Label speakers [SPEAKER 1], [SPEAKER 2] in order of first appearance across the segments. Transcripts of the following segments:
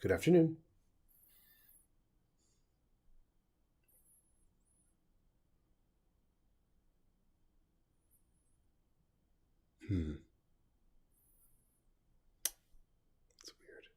[SPEAKER 1] Good afternoon. That's weird.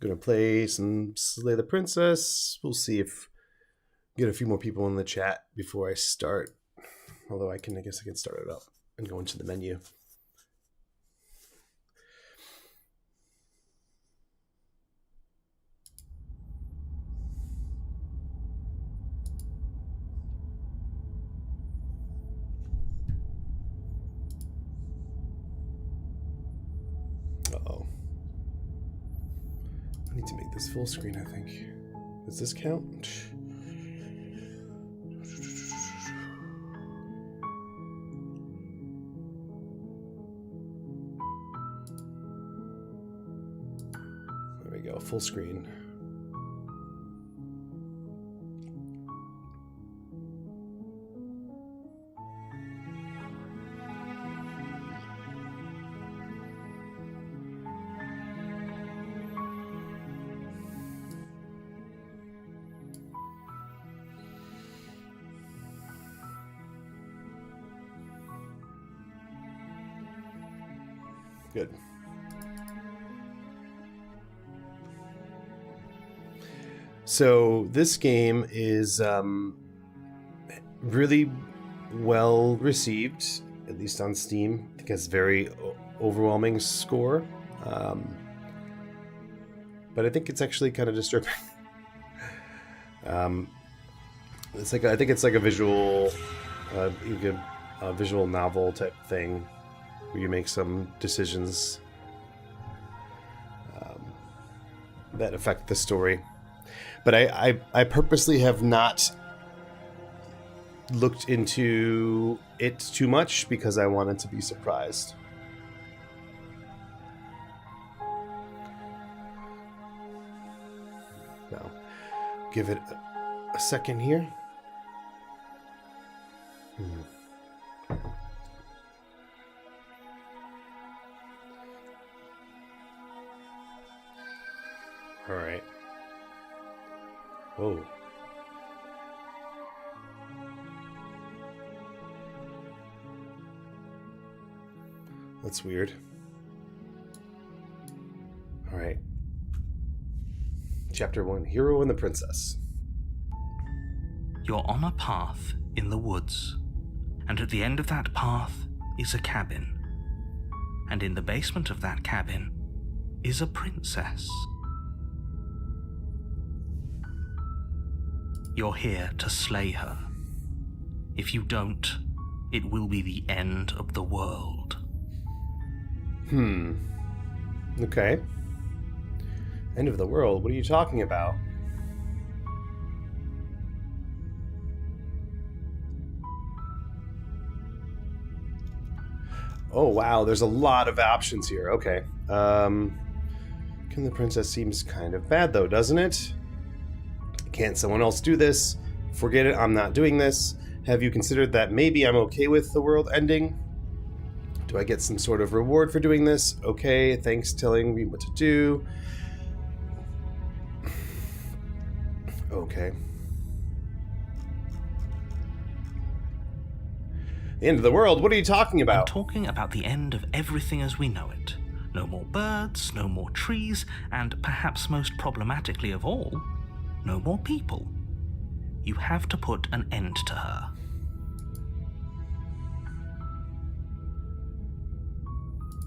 [SPEAKER 1] Gonna play some Slay the Princess. We'll see if get a few more people in the chat before I start. Although I guess I can start it up and go into the menu. Uh-oh. I need to make this full screen, I think. Does this count? There we go, full screen. Good. So this game is really well received, at least on Steam. I think it has a very overwhelming score. But I think it's actually kind of disturbing. It's like I think it's like a visual novel type thing, where you make some decisions that affect the story. But I purposely have not looked into it too much because I wanted to be surprised. Now, give it a second here. All right. Whoa. That's weird. All right. Chapter 1, Hero and the Princess.
[SPEAKER 2] You're on a path in the woods, and at the end of that path is a cabin. And in the basement of that cabin is a princess. You're here to slay her. If you don't, it will be the end of the world.
[SPEAKER 1] Okay. End of the world? What are you talking about? Oh, wow. There's a lot of options here. Okay. Can the Princess seems kind of bad, though, doesn't it? Can't someone else do this? Forget it, I'm not doing this. Have you considered that maybe I'm okay with the world ending? Do I get some sort of reward for doing this? Okay, thanks telling me what to do. Okay. The end of the world? What are you talking about?
[SPEAKER 2] I'm talking about the end of everything as we know it. No more birds, no more trees, and perhaps most problematically of all, no more people. You have to put an end to her.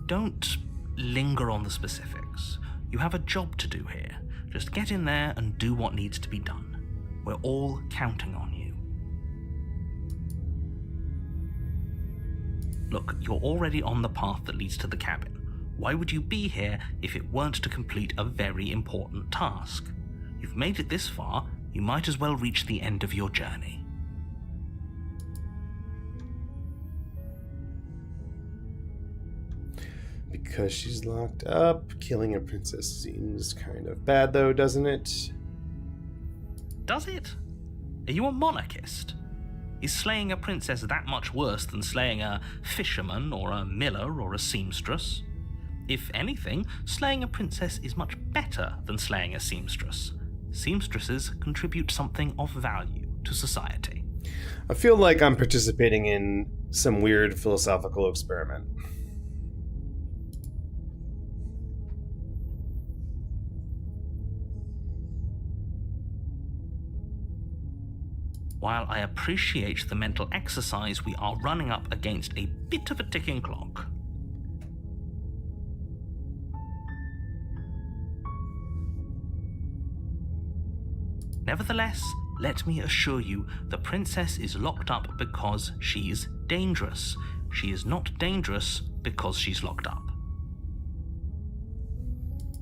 [SPEAKER 2] Don't linger on the specifics. You have a job to do here. Just get in there and do what needs to be done. We're all counting on you. Look, you're already on the path that leads to the cabin. Why would you be here if it weren't to complete a very important task? You've made it this far, you might as well reach the end of your journey.
[SPEAKER 1] Because she's locked up. Killing a princess seems kind of bad, though, doesn't it?
[SPEAKER 2] Does it? Are you a monarchist? Is slaying a princess that much worse than slaying a fisherman or a miller or a seamstress? If anything, slaying a princess is much better than slaying a seamstress. Seamstresses contribute something of value to society.
[SPEAKER 1] I feel like I'm participating in some weird philosophical experiment.
[SPEAKER 2] While I appreciate the mental exercise, we are running up against a bit of a ticking clock. Nevertheless, let me assure you, the princess is locked up because she's dangerous. She is not dangerous because she's locked up.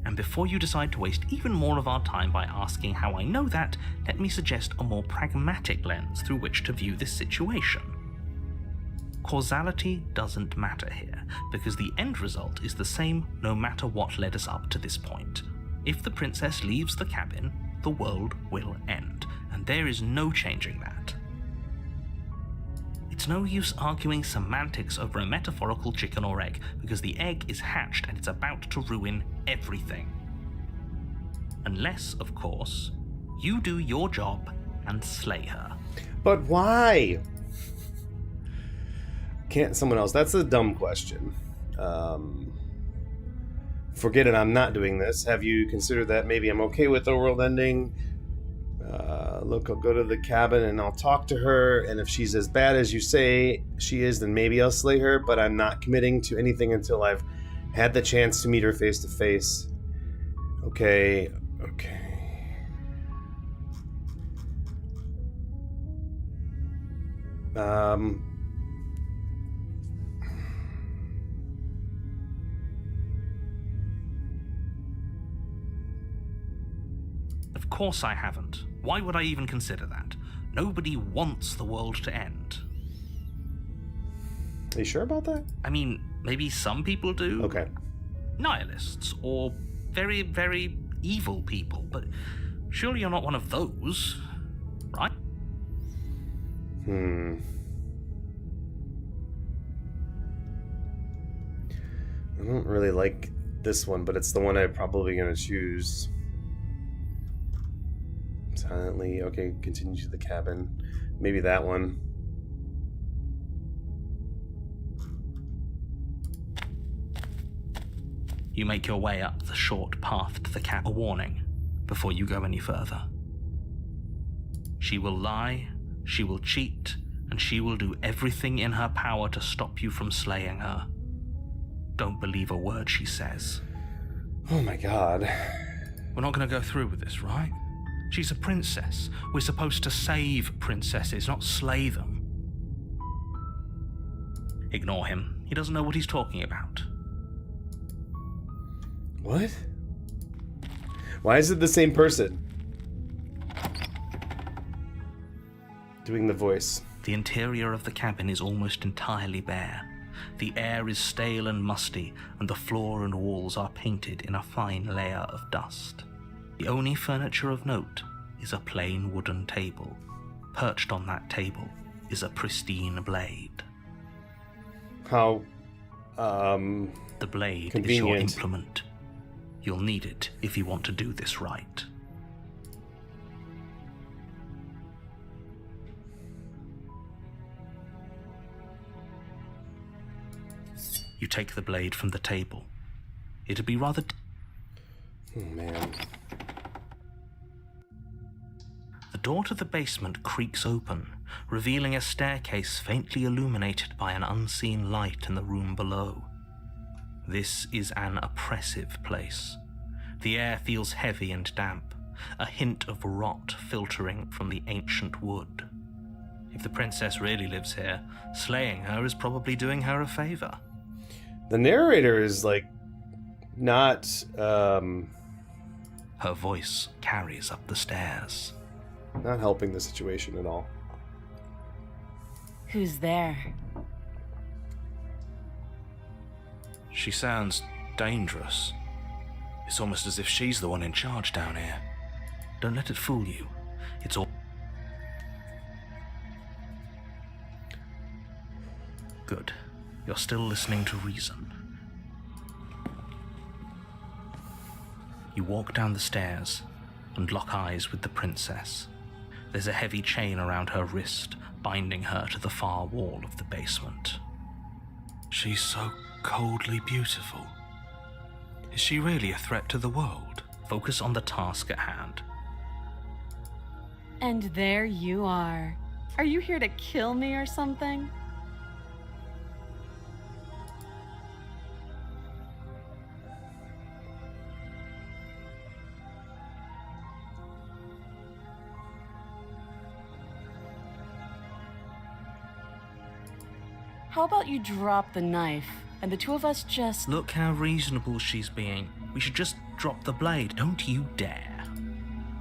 [SPEAKER 2] And before you decide to waste even more of our time by asking how I know that, let me suggest a more pragmatic lens through which to view this situation. Causality doesn't matter here, because the end result is the same no matter what led us up to this point. If the princess leaves the cabin, the world will end, and there is no changing that. It's no use arguing semantics over a metaphorical chicken or egg, because the egg is hatched and it's about to ruin everything. Unless, of course, you do your job and slay her.
[SPEAKER 1] But why? Can't someone else? That's a dumb question. Forget it, I'm not doing this. Have you considered that maybe I'm okay with the world ending? Look, I'll go to the cabin and I'll talk to her, and if she's as bad as you say she is, then maybe I'll slay her, but I'm not committing to anything until I've had the chance to meet her face to face. Okay.
[SPEAKER 2] Of course I haven't. Why would I even consider that? Nobody wants the world to end.
[SPEAKER 1] Are you sure about that?
[SPEAKER 2] I mean, maybe some people do.
[SPEAKER 1] Okay.
[SPEAKER 2] Nihilists, or very, very evil people, but surely you're not one of those, right?
[SPEAKER 1] I don't really like this one, but it's the one I'm probably going to choose. Silently. Okay, continue to the cabin. Maybe that one.
[SPEAKER 2] You make your way up the short path to the cabin. A warning before you go any further. She will lie, she will cheat, and she will do everything in her power to stop you from slaying her. Don't believe a word she says.
[SPEAKER 1] Oh my god.
[SPEAKER 2] We're not going to go through with this, right? She's a princess. We're supposed to save princesses, not slay them. Ignore him. He doesn't know what he's talking about.
[SPEAKER 1] What? Why is it the same person doing the voice?
[SPEAKER 2] The interior of the cabin is almost entirely bare. The air is stale and musty, and the floor and walls are painted in a fine layer of dust. The only furniture of note is a plain wooden table. Perched on that table is a pristine blade.
[SPEAKER 1] How,
[SPEAKER 2] The blade is your
[SPEAKER 1] convenient.
[SPEAKER 2] implement. You'll need it if you want to do this right. You take the blade from the table. It'd be rather...
[SPEAKER 1] Oh man.
[SPEAKER 2] The door to the basement creaks open, revealing a staircase faintly illuminated by an unseen light in the room below. This is an oppressive place. The air feels heavy and damp, a hint of rot filtering from the ancient wood. If the princess really lives here, slaying her is probably doing her a favor.
[SPEAKER 1] The narrator is, like, not,
[SPEAKER 2] Her voice carries up the stairs.
[SPEAKER 1] not helping the situation at all.
[SPEAKER 3] Who's there?
[SPEAKER 2] She sounds dangerous. It's almost as if she's the one in charge down here. Don't let it fool you. It's all... Good. You're still listening to reason. You walk down the stairs and lock eyes with the princess. There's a heavy chain around her wrist, binding her to the far wall of the basement. She's so coldly beautiful. Is she really a threat to the world? Focus on the task at hand.
[SPEAKER 3] And there you are. Are you here to kill me or something? How about you drop the knife, and the two of us just...
[SPEAKER 2] Look how reasonable she's being. We should just drop the blade. Don't you dare.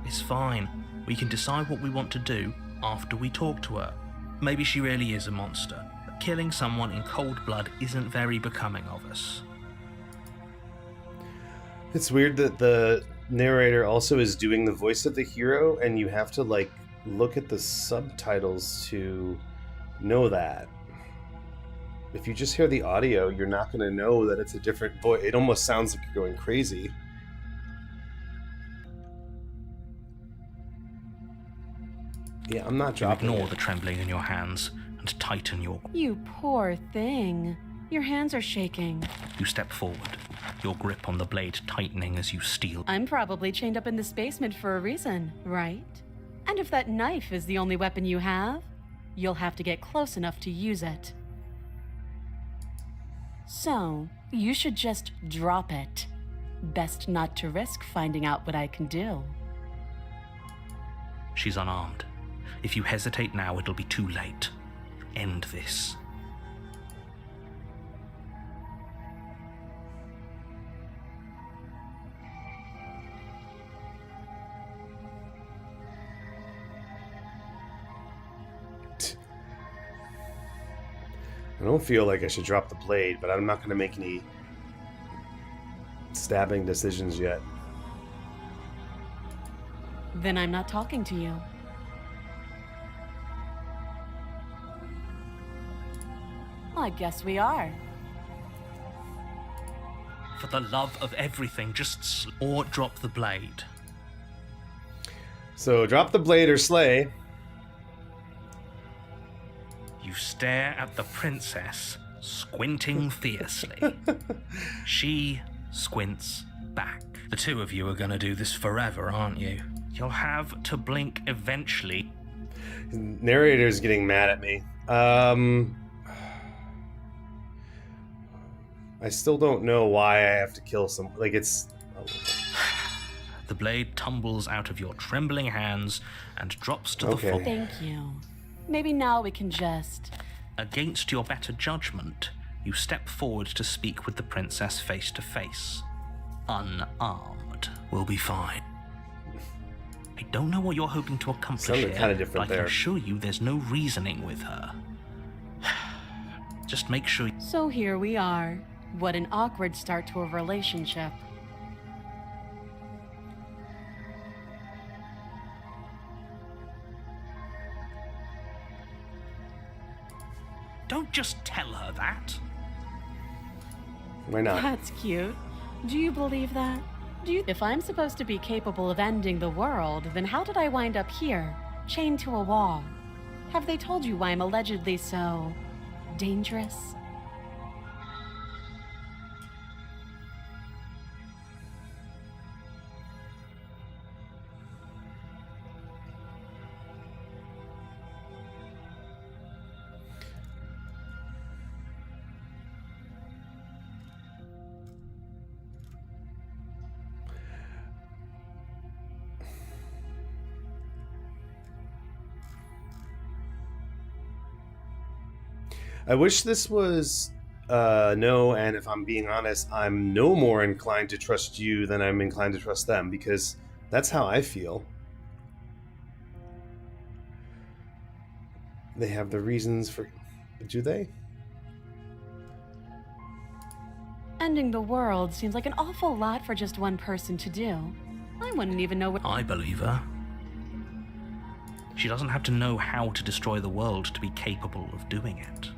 [SPEAKER 2] It's fine. We can decide what we want to do after we talk to her. Maybe she really is a monster, but killing someone in cold blood isn't very becoming of us.
[SPEAKER 1] It's weird that the narrator also is doing the voice of the hero, and you have to, like, look at the subtitles to know that. If you just hear the audio, you're not going to know that it's a different voice. It almost sounds like you're going crazy. Yeah, I'm not
[SPEAKER 2] You
[SPEAKER 1] dropping
[SPEAKER 2] ignore
[SPEAKER 1] it.
[SPEAKER 2] the trembling in your hands and tighten your...
[SPEAKER 3] You poor thing. Your hands are shaking.
[SPEAKER 2] You step forward, your grip on the blade tightening as you steal.
[SPEAKER 3] I'm probably chained up in this basement for a reason, right? And if that knife is the only weapon you have, you'll have to get close enough to use it. So, you should just drop it. Best not to risk finding out what I can do.
[SPEAKER 2] She's unarmed. If you hesitate now, it'll be too late. End this.
[SPEAKER 1] I don't feel like I should drop the blade, but I'm not going to make any stabbing decisions yet.
[SPEAKER 3] Then I'm not talking to you. I guess we are.
[SPEAKER 2] For the love of everything, or drop the blade.
[SPEAKER 1] So drop the blade or slay.
[SPEAKER 2] You stare at the princess, squinting fiercely. She squints back. The two of you are going to do this forever, aren't you? You'll have to blink eventually.
[SPEAKER 1] Narrator's getting mad at me. I still don't know why I have to kill some. Like, it's...
[SPEAKER 2] The blade tumbles out of your trembling hands and drops to the
[SPEAKER 1] Okay.
[SPEAKER 2] floor.
[SPEAKER 3] Thank you. Maybe now we can just...
[SPEAKER 2] Against your better judgment, you step forward to speak with the princess face to face. Unarmed. We'll be fine. I don't know what you're hoping to accomplish
[SPEAKER 1] Sounded
[SPEAKER 2] here,
[SPEAKER 1] kinda different
[SPEAKER 2] but I can
[SPEAKER 1] there.
[SPEAKER 2] assure you there's no reasoning with her. Just make sure...
[SPEAKER 3] So here we are. What an awkward start to a relationship.
[SPEAKER 2] Don't just tell her that.
[SPEAKER 1] Why not?
[SPEAKER 3] That's cute. Do you believe that? If I'm supposed to be capable of ending the world, then how did I wind up here, chained to a wall? Have they told you why I'm allegedly so... dangerous?
[SPEAKER 1] I wish this was no, and if I'm being honest, I'm no more inclined to trust you than I'm inclined to trust them, because that's how I feel. They have the reasons for... Do they?
[SPEAKER 3] Ending the world seems like an awful lot for just one person to do. I wouldn't even know what...
[SPEAKER 2] I believe her. She doesn't have to know how to destroy the world to be capable of doing it.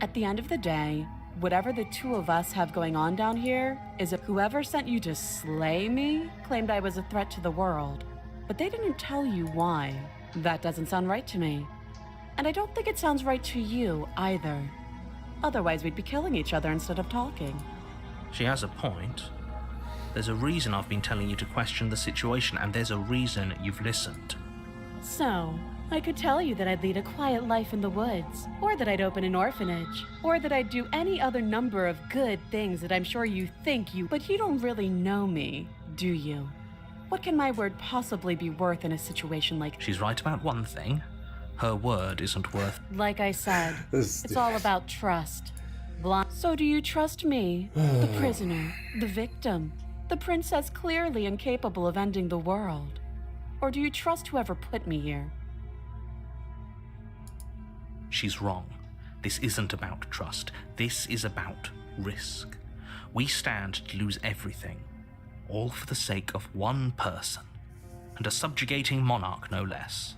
[SPEAKER 3] At the end of the day, whatever the two of us have going on down here is that whoever sent you to slay me claimed I was a threat to the world. But they didn't tell you why. That doesn't sound right to me. And I don't think it sounds right to you either. Otherwise, we'd be killing each other instead of talking.
[SPEAKER 2] She has a point. There's a reason I've been telling you to question the situation, and there's a reason you've listened.
[SPEAKER 3] So, I could tell you that I'd lead a quiet life in the woods, or that I'd open an orphanage, or that I'd do any other number of good things that I'm sure you think you... But you don't really know me, do you? What can my word possibly be worth in a situation like...
[SPEAKER 2] She's right about one thing. Her word isn't worth...
[SPEAKER 3] Like I said, it's all about trust. So do you trust me, the prisoner, the victim, the princess clearly incapable of ending the world? Or do you trust whoever put me here?
[SPEAKER 2] She's wrong. This isn't about trust. This is about risk. We stand to lose everything, all for the sake of one person, and a subjugating monarch no less.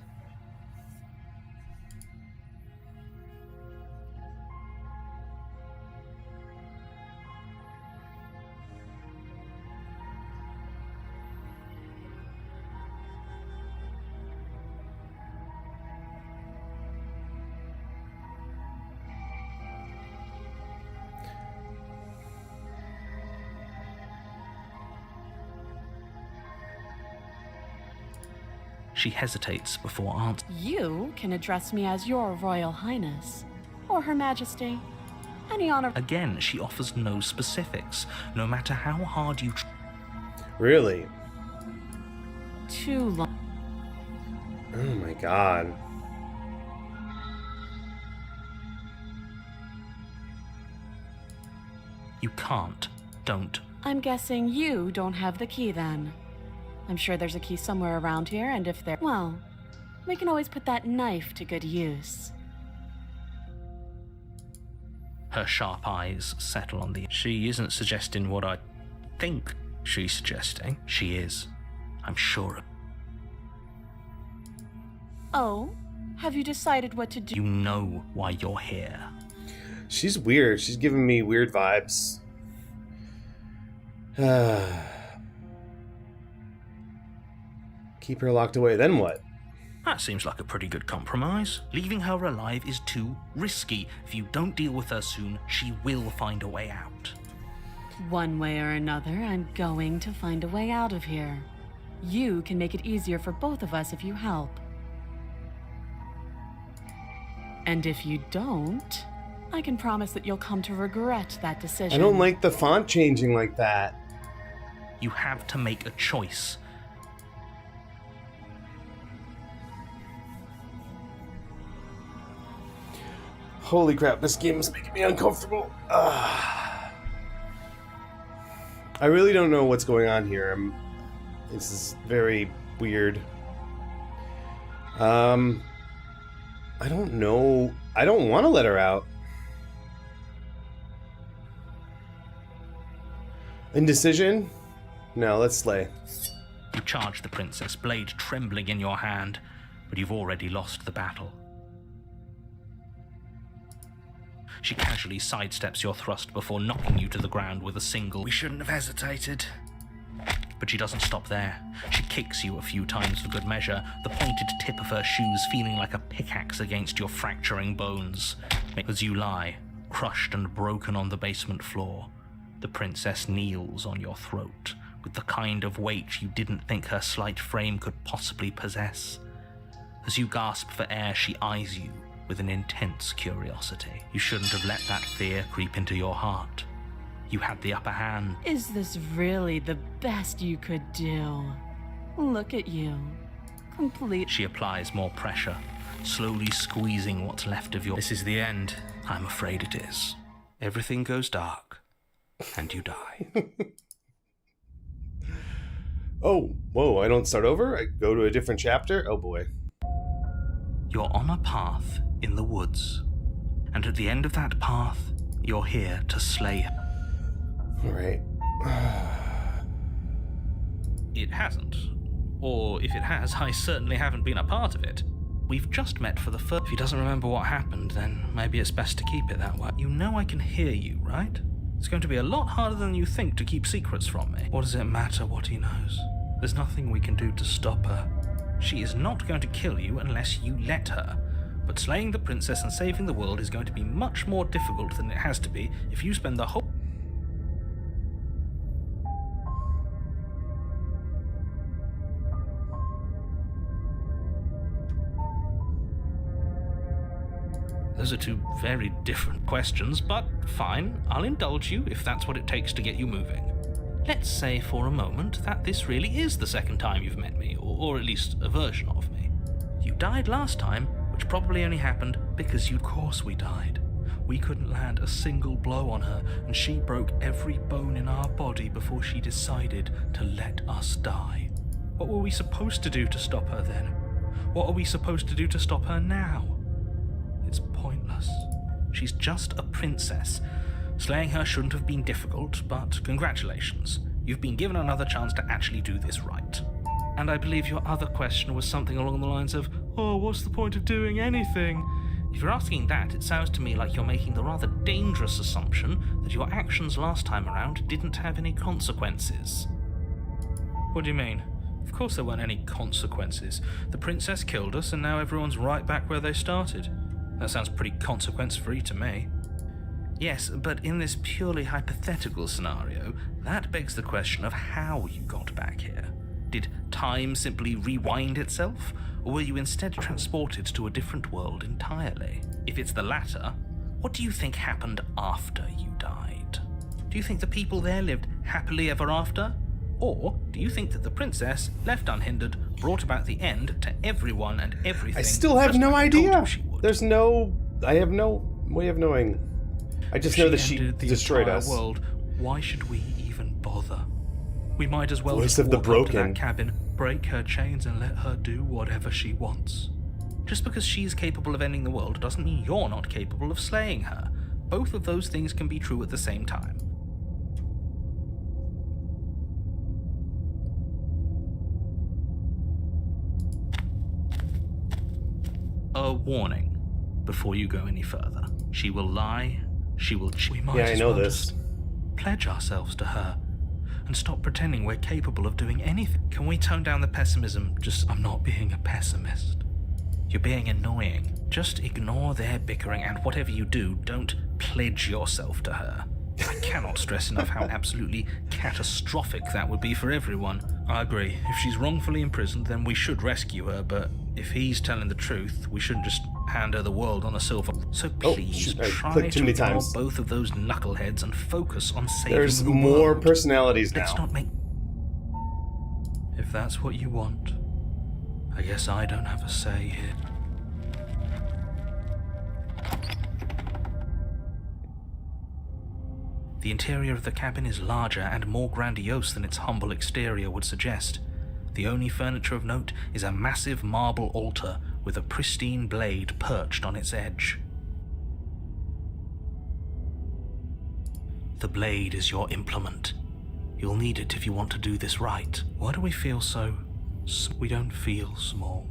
[SPEAKER 2] She hesitates before answering.
[SPEAKER 3] You can address me as your Royal Highness, or Her Majesty. Any honor...
[SPEAKER 2] Again, she offers no specifics, no matter how hard you try.
[SPEAKER 1] Really?
[SPEAKER 3] Too long.
[SPEAKER 1] Oh my god.
[SPEAKER 2] You can't. Don't.
[SPEAKER 3] I'm guessing you don't have the key then. I'm sure there's a key somewhere around here, and if there... Well, we can always put that knife to good use.
[SPEAKER 2] Her sharp eyes settle on the... She isn't suggesting what I think she's suggesting. She is. I'm sure of...
[SPEAKER 3] Oh? Have you decided what to do?
[SPEAKER 2] You know why you're here.
[SPEAKER 1] She's weird. She's giving me weird vibes. Keep her locked away, then what?
[SPEAKER 2] That seems like a pretty good compromise. Leaving her alive is too risky. If you don't deal with her soon, she will find a way out.
[SPEAKER 3] One way or another, I'm going to find a way out of here. You can make it easier for both of us if you help. And if you don't, I can promise that you'll come to regret that decision.
[SPEAKER 1] I don't like the font changing like that.
[SPEAKER 2] You have to make a choice.
[SPEAKER 1] Holy crap, this game is making me uncomfortable. I really don't know what's going on here. This is very weird. I don't know. I don't want to let her out. Indecision? No, let's slay.
[SPEAKER 2] You charge the princess, blade trembling in your hand, but you've already lost the battle. She casually sidesteps your thrust before knocking you to the ground with a single, "We shouldn't have hesitated." But she doesn't stop there. She kicks you a few times for good measure, the pointed tip of her shoes feeling like a pickaxe against your fracturing bones. As you lie, crushed and broken on the basement floor, the princess kneels on your throat with the kind of weight you didn't think her slight frame could possibly possess. As you gasp for air, she eyes you with an intense curiosity. You shouldn't have let that fear creep into your heart. You had the upper hand.
[SPEAKER 3] Is this really the best you could do? Look at you. Complete.
[SPEAKER 2] She applies more pressure. slowly squeezing what's left of your... This is the end. I'm afraid it is. Everything goes dark, and you die.
[SPEAKER 1] Oh, whoa, I don't start over? I go to a different chapter? Oh boy.
[SPEAKER 2] You're on a path in the woods, and at the end of that path, you're here to slay her.
[SPEAKER 1] Alright.
[SPEAKER 2] It hasn't. Or if it has, I certainly haven't been a part of it. We've just met for the first... If he doesn't remember what happened, then maybe it's best to keep it that way. You know I can hear you, right? It's going to be a lot harder than you think to keep secrets from me. What does it matter what he knows? There's nothing we can do to stop her. She is not going to kill you unless you let her. But slaying the princess and saving the world is going to be much more difficult than it has to be if you spend the whole... Those are two very different questions, but fine, I'll indulge you if that's what it takes to get you moving. Let's say for a moment that this really is the second time you've met me, or at least a version of me. You died last time, which probably only happened because of course we died. We couldn't land a single blow on her, and she broke every bone in our body before she decided to let us die. What were we supposed to do to stop her then? What are we supposed to do to stop her now? It's pointless. She's just a princess. Slaying her shouldn't have been difficult, but congratulations. You've been given another chance to actually do this right. And I believe your other question was something along the lines of, oh, what's the point of doing anything? If you're asking that, it sounds to me like you're making the rather dangerous assumption that your actions last time around didn't have any consequences. What do you mean? Of course there weren't any consequences. The princess killed us, and now everyone's right back where they started. That sounds pretty consequence-free to me. Yes, but in this purely hypothetical scenario, that begs the question of how you got back here. Did time simply rewind itself, or were you instead transported to a different world entirely? If it's the latter, what do you think happened after you died? Do you think the people there lived happily ever after? Or do you think that the princess, left unhindered, brought about the end to everyone and everything?
[SPEAKER 1] I still have no idea. I have no way of knowing. I just know that she destroyed us.
[SPEAKER 2] World, why should we even bother? We might as well
[SPEAKER 1] Voice
[SPEAKER 2] just
[SPEAKER 1] of the
[SPEAKER 2] walk up to
[SPEAKER 1] broken.
[SPEAKER 2] that cabin, break her chains, and let her do whatever she wants. Just because she's capable of ending the world doesn't mean you're not capable of slaying her. Both of those things can be true at the same time. A warning before you go any further. She will lie, she will cheat. We might
[SPEAKER 1] Yeah, I know this.
[SPEAKER 2] just pledge ourselves to her and stop pretending we're capable of doing anything. Can we tone down the pessimism? I'm not being a pessimist. You're being annoying. Just ignore their bickering, and whatever you do, don't pledge yourself to her. I cannot stress enough how absolutely catastrophic that would be for everyone. I agree. If she's wrongfully imprisoned, then we should rescue her, but if he's telling the truth, we shouldn't just hand her the world on a silver. So please try to ignore both of those knuckleheads and focus on saving
[SPEAKER 1] There's
[SPEAKER 2] the
[SPEAKER 1] more
[SPEAKER 2] world.
[SPEAKER 1] personalities now.
[SPEAKER 2] Let's not make... If that's what you want, I guess I don't have a say here. The interior of the cabin is larger and more grandiose than its humble exterior would suggest. The only furniture of note is a massive marble altar with a pristine blade perched on its edge. The blade is your implement. You'll need it if you want to do this right. Why do we feel so... We don't feel small.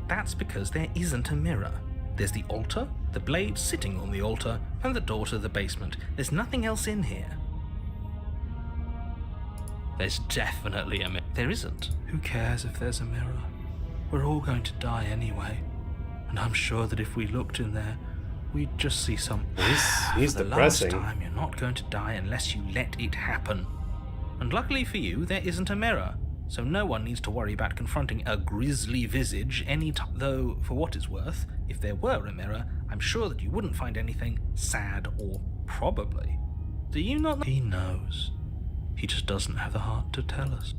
[SPEAKER 2] That's because there isn't a mirror. There's the altar, the blade sitting on the altar, and the door to the basement. There's nothing else in here. There's definitely a mirror. There isn't. Who cares if there's a mirror? We're all going to die anyway. And I'm sure that if we looked in there, we'd just see some...
[SPEAKER 1] He's
[SPEAKER 2] For the
[SPEAKER 1] depressing.
[SPEAKER 2] last time, you're not going to die unless you let it happen. And luckily for you, there isn't a mirror. So no one needs to worry about confronting a grisly visage any time. Though, for what it's worth, if there were a mirror, I'm sure that you wouldn't find anything sad or probably. Do you not know? He knows. He just doesn't have the heart to tell us.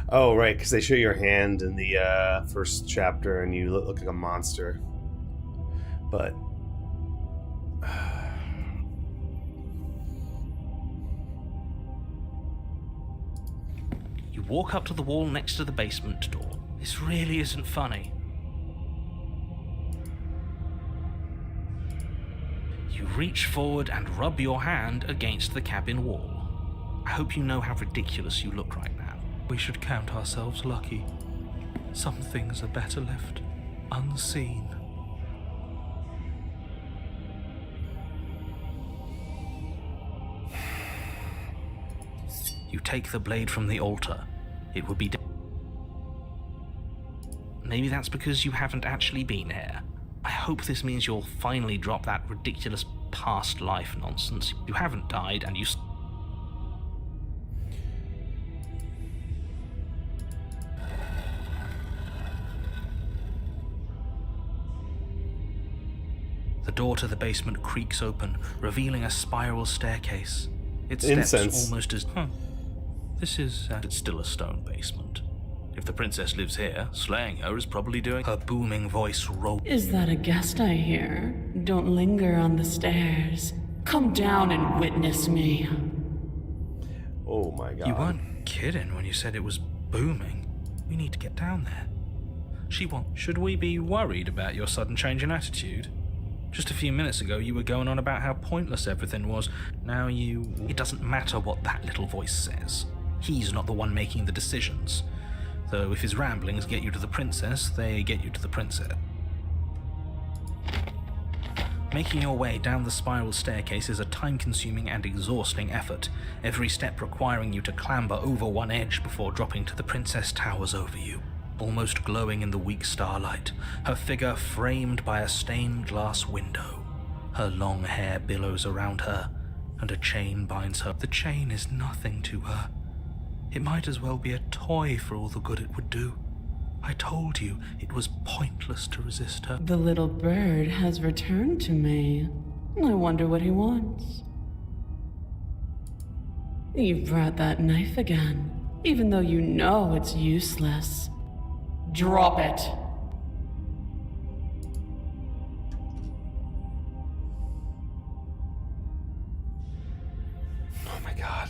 [SPEAKER 1] Oh, right, because they show your hand in the first chapter and you look like a monster. But...
[SPEAKER 2] You walk up to the wall next to the basement door. This really isn't funny. You reach forward and rub your hand against the cabin wall. I hope you know how ridiculous you look right now. We should count ourselves lucky. Some things are better left unseen. You take the blade from the altar. It would be... Maybe that's because you haven't actually been here. I hope this means you'll finally drop that ridiculous past life nonsense. You haven't died and you... The door to the basement creaks open, revealing a spiral staircase. Its steps
[SPEAKER 1] Incense.
[SPEAKER 2] almost as... This is... it's still a stone basement. If the princess lives here, slaying her is probably doing... Her booming voice rolled...
[SPEAKER 3] Is that a guest I hear? Don't linger on the stairs. Come down and witness me.
[SPEAKER 1] Oh my god.
[SPEAKER 2] You weren't kidding when you said it was booming. We need to get down there. She won't... Should we be worried about your sudden change in attitude? Just a few minutes ago, you were going on about how pointless everything was. Now you... It doesn't matter what that little voice says. He's not the one making the decisions. Though if his ramblings get you to the princess, they get you to the princess. Making your way down the spiral staircase is a time-consuming and exhausting effort, every step requiring you to clamber over one edge before dropping to the princess towers over you. Almost glowing in the weak starlight, her figure framed by a stained glass window. Her long hair billows around her, and a chain binds her. The chain is nothing to her. It might as well be a toy for all the good it would do. I told you it was pointless to resist her.
[SPEAKER 3] The little bird has returned to me. I wonder what he wants. You brought that knife again, even though you know it's useless. Drop it.
[SPEAKER 1] Oh my god.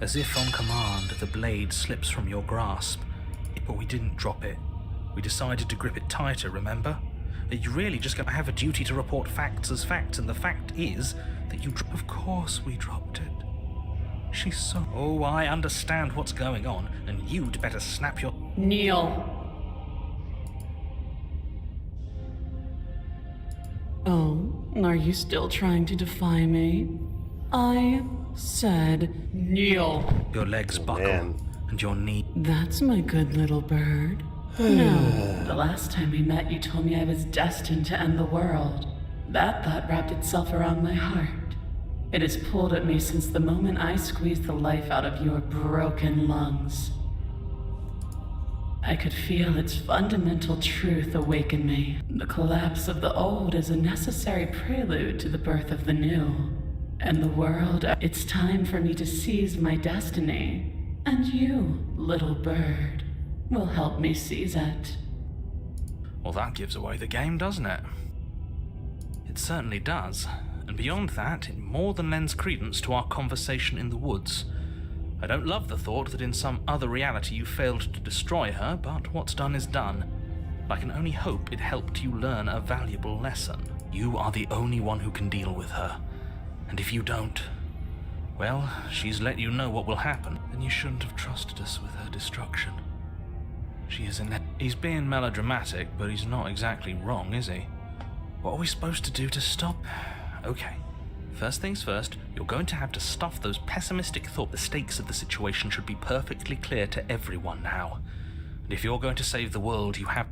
[SPEAKER 2] As if on command, the blade slips from your grasp. But we didn't drop it. We decided to grip it tighter, remember? You really just gonna have a duty to report facts as facts, and the fact is that you... Of course we dropped it. She's so... Oh, I understand what's going on, and you'd better snap your...
[SPEAKER 3] Kneel. Oh, are you still trying to defy me? I said kneel.
[SPEAKER 2] Your legs buckle,
[SPEAKER 1] man.
[SPEAKER 2] and your knee...
[SPEAKER 3] That's my good little bird. No, the last time we met you told me I was destined to end the world. That thought wrapped itself around my heart. It has pulled at me since the moment I squeezed the life out of your broken lungs. I could feel its fundamental truth awaken me. The collapse of the old is a necessary prelude to the birth of the new. And the world, it's time for me to seize my destiny. And you, little bird, will help me seize it.
[SPEAKER 2] Well, that gives away the game, doesn't it? It certainly does. And beyond that, it more than lends credence to our conversation in the woods. I don't love the thought that in some other reality you failed to destroy her, but what's done is done. I can only hope it helped you learn a valuable lesson. You are the only one who can deal with her. And if you don't, well, she's let you know what will happen, and you shouldn't have trusted us with her destruction. She is in... He's being melodramatic, but he's not exactly wrong, is he? What are we supposed to do to stop... Okay, first things first, you're going to have to stuff those pessimistic thoughts. The stakes of the situation should be perfectly clear to everyone now. And if you're going to save the world, you have...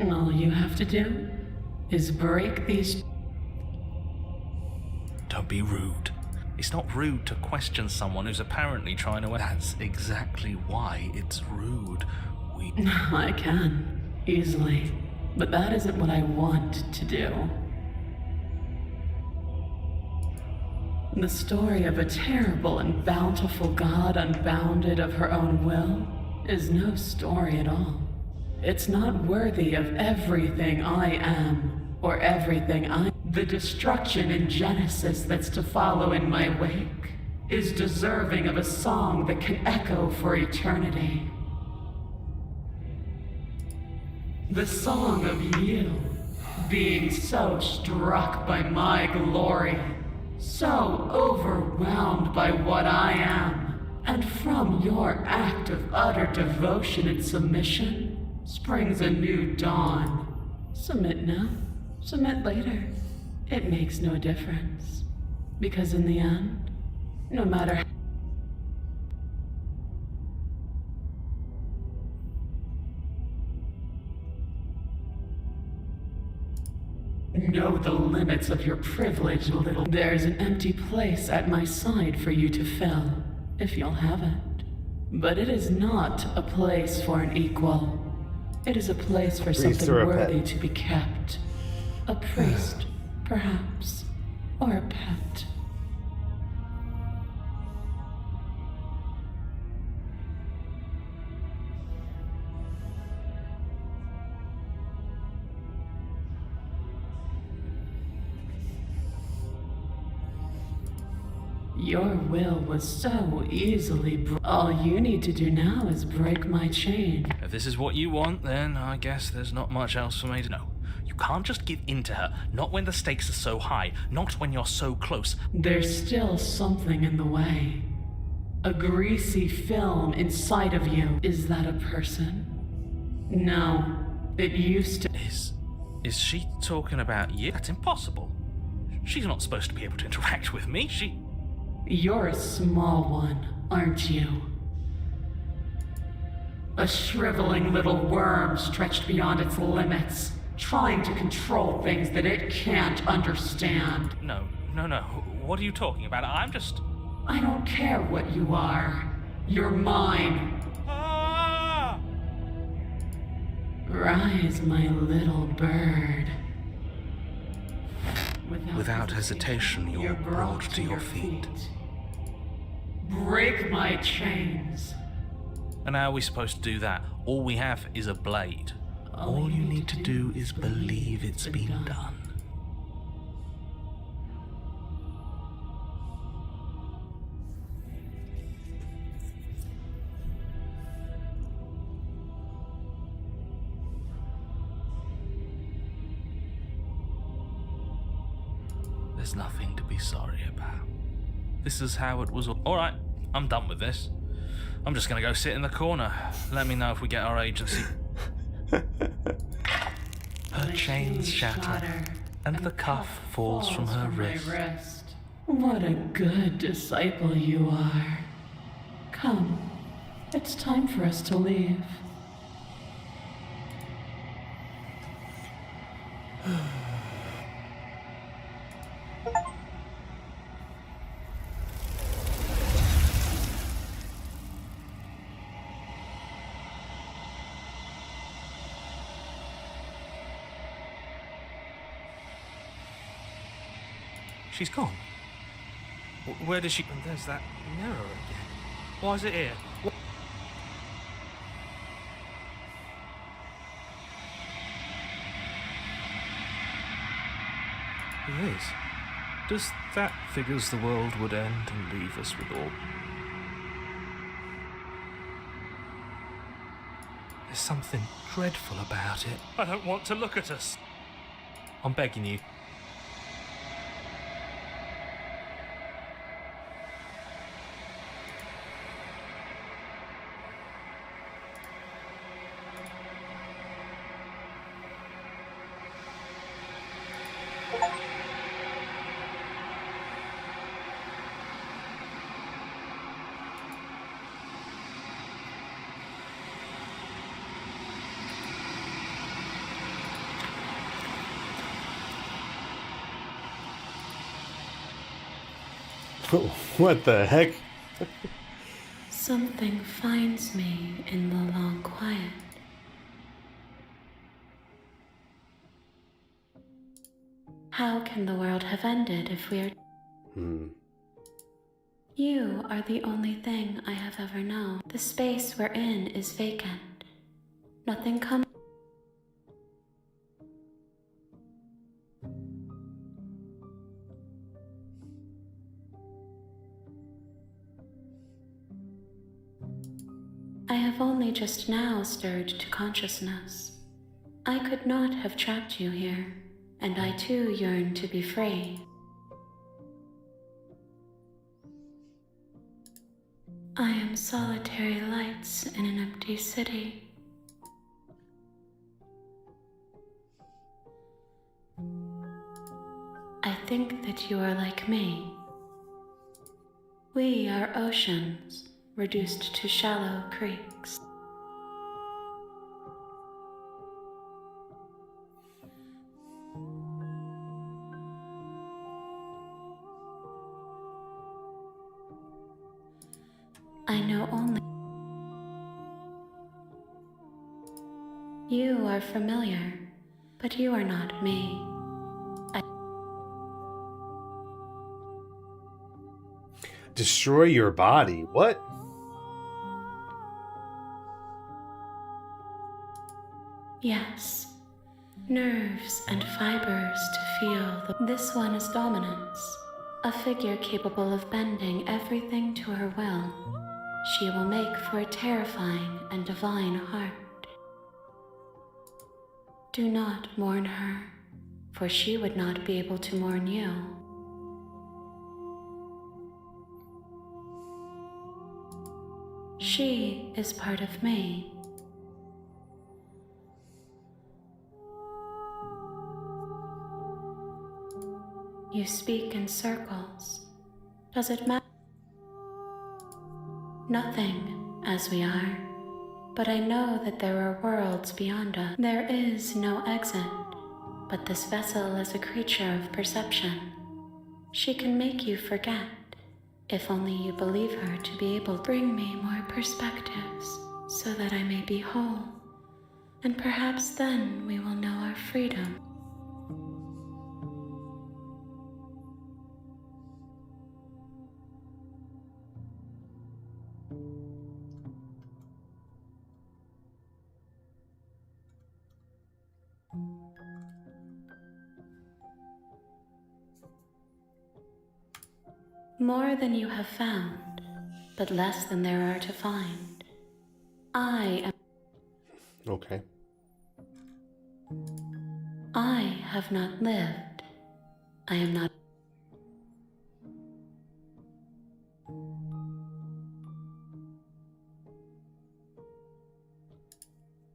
[SPEAKER 3] All you have to do is break these.
[SPEAKER 2] Don't be rude. It's not rude to question someone who's apparently trying to... That's exactly why it's rude.
[SPEAKER 3] I can, easily. But that isn't what I want to do. The story of a terrible and bountiful god unbounded of her own will is no story at all. It's not worthy of everything I am, or everything I... The destruction in Genesis that's to follow in my wake is deserving of a song that can echo for eternity. The song of you, being so struck by my glory, so overwhelmed by what I am, and from your act of utter devotion and submission springs a new dawn. Submit now, submit later. It makes no difference. Because in the end, no matter know the limits of your privilege, little. There's an empty place at my side for you to fill, if you'll have it. But it is not a place for an equal. It is a place for something worthy to be kept. A priest, perhaps, or a pet. Your will was so easily all you need to do now is break my chain.
[SPEAKER 2] If this is what you want, then I guess there's not much else for me to know. You can't just give in to her, not when the stakes are so high, not when you're so close.
[SPEAKER 3] There's still something in the way. A greasy film inside of you. Is that a person? No, it used to...
[SPEAKER 2] Is she talking about you? That's impossible. She's not supposed to be able to interact with me.
[SPEAKER 3] You're a small one, aren't you? A shriveling little worm stretched beyond its limits, trying to control things that it can't understand.
[SPEAKER 2] No. What are you talking about?
[SPEAKER 3] I don't care what you are. You're mine.
[SPEAKER 2] Ah!
[SPEAKER 3] Rise, my little bird.
[SPEAKER 2] Without hesitation, you're brought to your feet.
[SPEAKER 3] Break my chains.
[SPEAKER 2] And how are we supposed to do that? All we have is a blade. All you need to do is believe it's been done. There's nothing to be sorry about. This is how it was. Alright, I'm done with this. I'm just gonna go sit in the corner. Let me know if we get our agency. Her chains shatter, and the cuff falls from her wrist.
[SPEAKER 3] What a good disciple you are. Come, it's time for us to leave.
[SPEAKER 2] She's gone. Where does she... And there's that mirror again. Why is it here? It is. Does that figures the world would end and leave us with all... There's something dreadful about it. I don't want to look at us. I'm begging you.
[SPEAKER 1] What the heck?
[SPEAKER 3] Something finds me in the long quiet. How can the world have ended if we are... You are the only thing I have ever known. The space we're in is vacant. Nothing comes... I have only just now stirred to consciousness. I could not have trapped you here, and I too yearn to be free. I am solitary lights in an empty city. I think that you are like me. We are oceans, reduced to shallow creeks. I know only... You are familiar, but you are not me.
[SPEAKER 1] Destroy your body? What?
[SPEAKER 3] Yes. Nerves and fibers to feel This one is dominance. A figure capable of bending everything to her will. She will make for a terrifying and divine heart. Do not mourn her, for she would not be able to mourn you. She is part of me. You speak in circles. Does it matter? Nothing, as we are. But I know that there are worlds beyond us. There is no exit, but this vessel is a creature of perception. She can make you forget, if only you believe her to be able to bring me more perspectives, so that I may be whole. And perhaps then we will know our freedom. More than you have found, but less than there are to find. I am...
[SPEAKER 1] Okay.
[SPEAKER 3] I have not lived. I am not...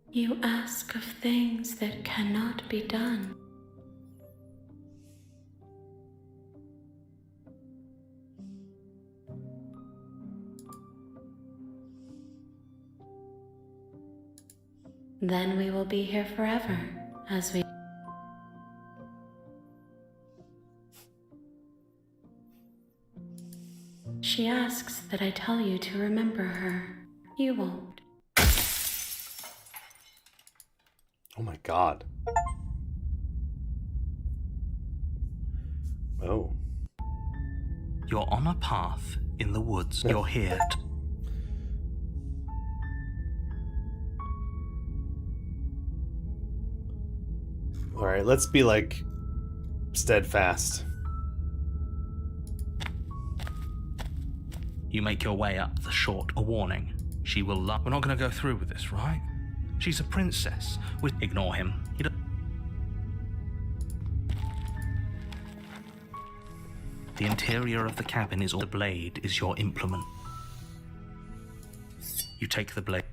[SPEAKER 3] You ask of things that cannot be done. Then we will be here forever, as we... She asks that I tell you to remember her. You won't.
[SPEAKER 1] Oh my god. Oh.
[SPEAKER 2] You're on a path in the woods. You're here.
[SPEAKER 1] Alright, let's be like steadfast.
[SPEAKER 2] You make your way up the short. A warning. She will love. We're not going to go through with this, right? She's a princess. We ignore him. He don't... The interior of the cabin is all. The blade is your implement. You take the blade.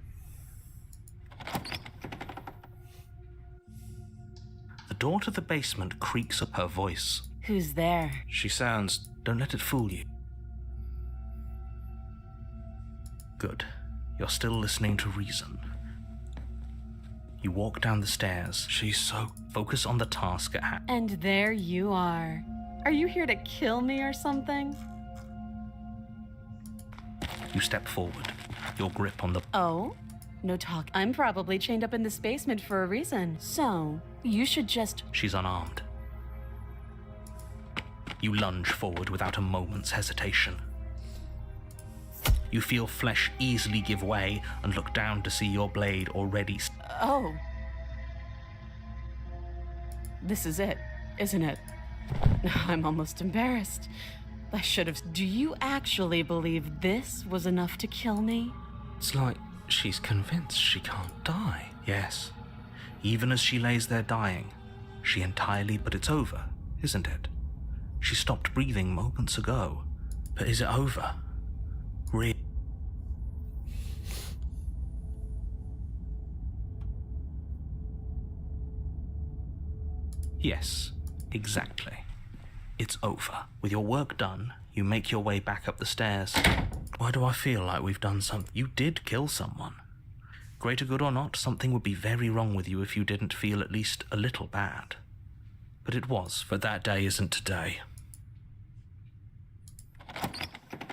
[SPEAKER 2] The door to the basement creaks up. Her voice.
[SPEAKER 3] Who's there?
[SPEAKER 2] She sounds. Don't let it fool you. Good. You're still listening to reason. You walk down the stairs. She's so... Focus on the task at hand.
[SPEAKER 3] And there you are. Are you here to kill me or something?
[SPEAKER 2] You step forward, your grip on the...
[SPEAKER 3] Oh? No talk. I'm probably chained up in this basement for a reason. So, you should just...
[SPEAKER 2] She's unarmed. You lunge forward without a moment's hesitation. You feel flesh easily give way and look down to see your blade already...
[SPEAKER 3] Oh. This is it, isn't it? I'm almost embarrassed. I should have... Do you actually believe this was enough to kill me?
[SPEAKER 2] It's like she's convinced she can't die. Yes. Even as she lays there dying, she entirely... But it's over, isn't it? She stopped breathing moments ago. But is it over? Really? Yes, exactly. It's over. With your work done, you make your way back up the stairs. Why do I feel like we've done something? You did kill someone. Greater good or not, something would be very wrong with you if you didn't feel at least a little bad. But it was, but that day isn't today.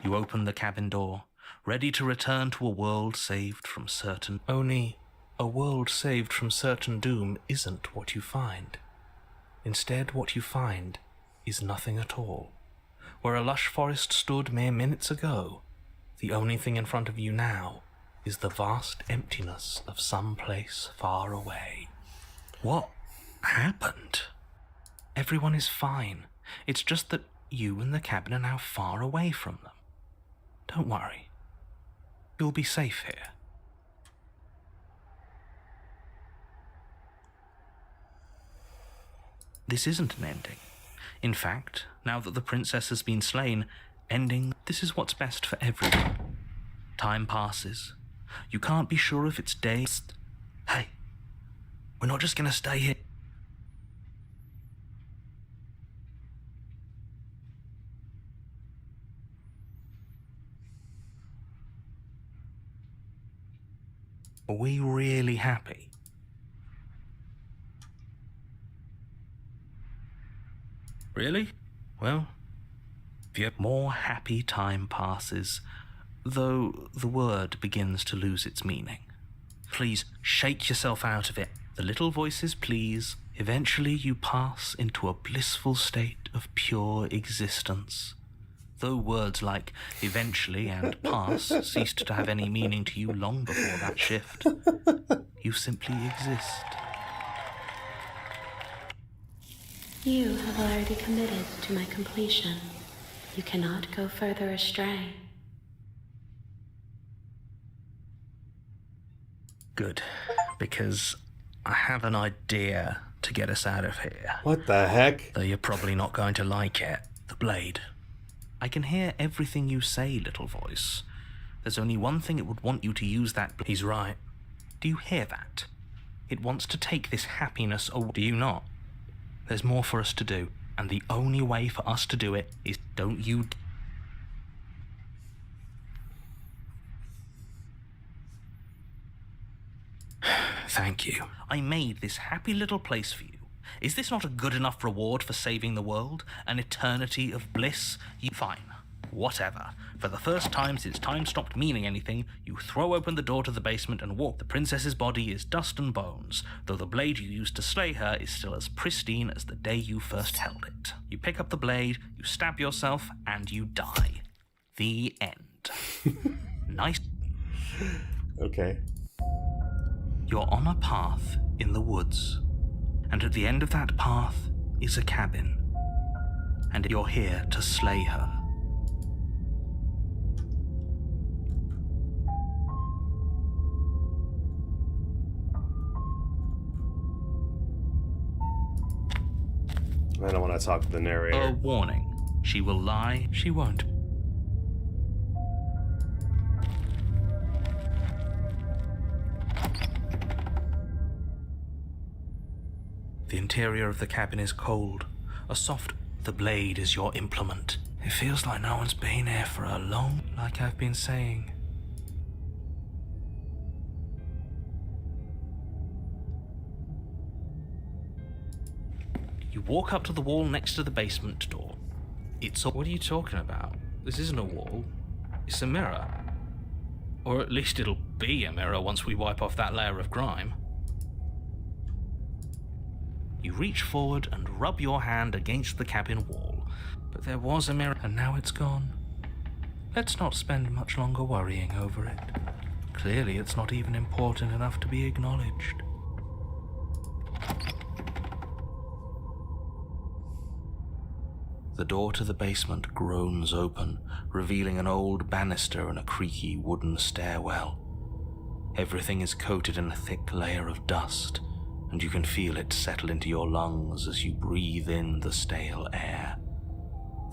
[SPEAKER 2] You open the cabin door, ready to return to a world saved from certain... Only, a world saved from certain doom isn't what you find. Instead, what you find is nothing at all. Where a lush forest stood mere minutes ago, the only thing in front of you now is the vast emptiness of some place far away. What happened? Everyone is fine. It's just that you and the cabin are now far away from them. Don't worry. You'll be safe here. This isn't an ending. In fact, now that the princess has been slain, this is what's best for everyone. Time passes. You can't be sure if it's days. Hey, we're not just gonna stay here. Are we really happy? Really? Well, if you have more happy time passes, though the word begins to lose its meaning. Please shake yourself out of it. The little voices please. Eventually you pass into a blissful state of pure existence. Though words like eventually and pass ceased to have any meaning to you long before that shift, you simply exist.
[SPEAKER 3] You have already committed to my completion. You cannot go further astray.
[SPEAKER 2] Good, because I have an idea to get us out of here.
[SPEAKER 1] What the heck?
[SPEAKER 2] Though you're probably not going to like it. The blade. I can hear everything you say, little voice. There's only one thing it would want you to use that... He's right. Do you hear that? It wants to take this happiness away. Do you not? There's more for us to do, and the only way for us to do it is don't you... Thank you. I made this happy little place for you. Is this not a good enough reward for saving the world? An eternity of bliss? Fine. Whatever. For the first time since time stopped meaning anything, you throw open the door to the basement and walk. The princess's body is dust and bones, though the blade you used to slay her is still as pristine as the day you first held it. You pick up the blade, you stab yourself, and you die. The end. Nice.
[SPEAKER 1] Okay.
[SPEAKER 2] You're on a path in the woods, and at the end of that path is a cabin, and you're here to slay her.
[SPEAKER 1] I don't want to talk to the narrator.
[SPEAKER 2] A warning. She will lie. She won't. The interior of the cabin is cold. A soft... The blade is your implement. It feels like no one's been here for a long... Like I've been saying. You walk up to the wall next to the basement door. It's a... What are you talking about? This isn't a wall. It's a mirror. Or at least it'll be a mirror once we wipe off that layer of grime. You reach forward and rub your hand against the cabin wall. But there was a mirror, and now it's gone. Let's not spend much longer worrying over it. Clearly it's not even important enough to be acknowledged. The door to the basement groans open, revealing an old banister and a creaky wooden stairwell. Everything is coated in a thick layer of dust, and you can feel it settle into your lungs as you breathe in the stale air.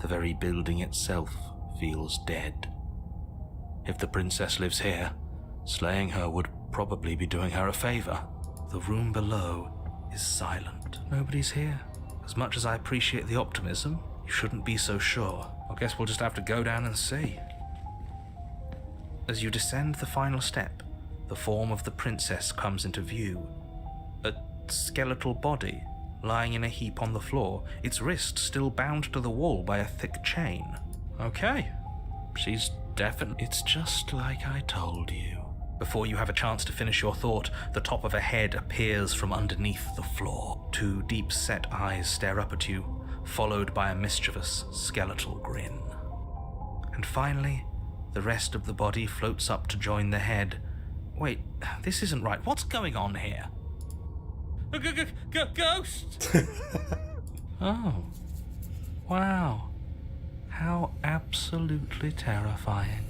[SPEAKER 2] The very building itself feels dead. If the princess lives here, slaying her would probably be doing her a favor. The room below is silent. Nobody's here. As much as I appreciate the optimism, you shouldn't be so sure. I guess we'll just have to go down and see. As you descend the final step, the form of the princess comes into view. A skeletal body lying in a heap on the floor, its wrist still bound to the wall by a thick chain. Okay, she's definitely... It's just like I told you. Before you have a chance to finish your thought, the top of a head appears from underneath the floor. Two deep-set eyes stare up at you, followed by a mischievous skeletal grin. And finally, the rest of the body floats up to join the head. Wait, this isn't right. What's going on here? Ghost! Oh. Wow. How absolutely terrifying.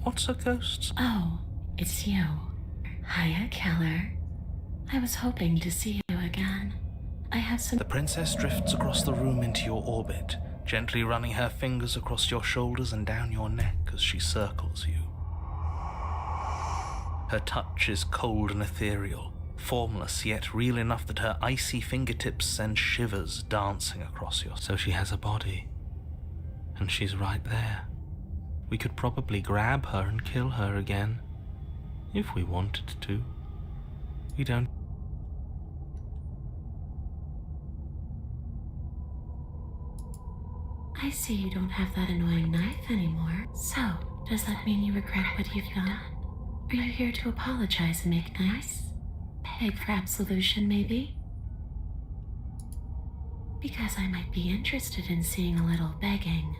[SPEAKER 2] What's a ghost?
[SPEAKER 3] Oh, it's you. Hiya, Keller. I was hoping to see you again. I have some...
[SPEAKER 2] The princess drifts across the room into your orbit, gently running her fingers across your shoulders and down your neck as she circles you. Her touch is cold and ethereal, formless yet real enough that her icy fingertips send shivers dancing across your... So she has a body, and she's right there. We could probably grab her and kill her again, if we wanted to. We don't...
[SPEAKER 3] I see you don't have that annoying knife anymore. So, does that mean you regret what you've done? Are you here to apologize and make nice? Beg for absolution, maybe? Because I might be interested in seeing a little begging.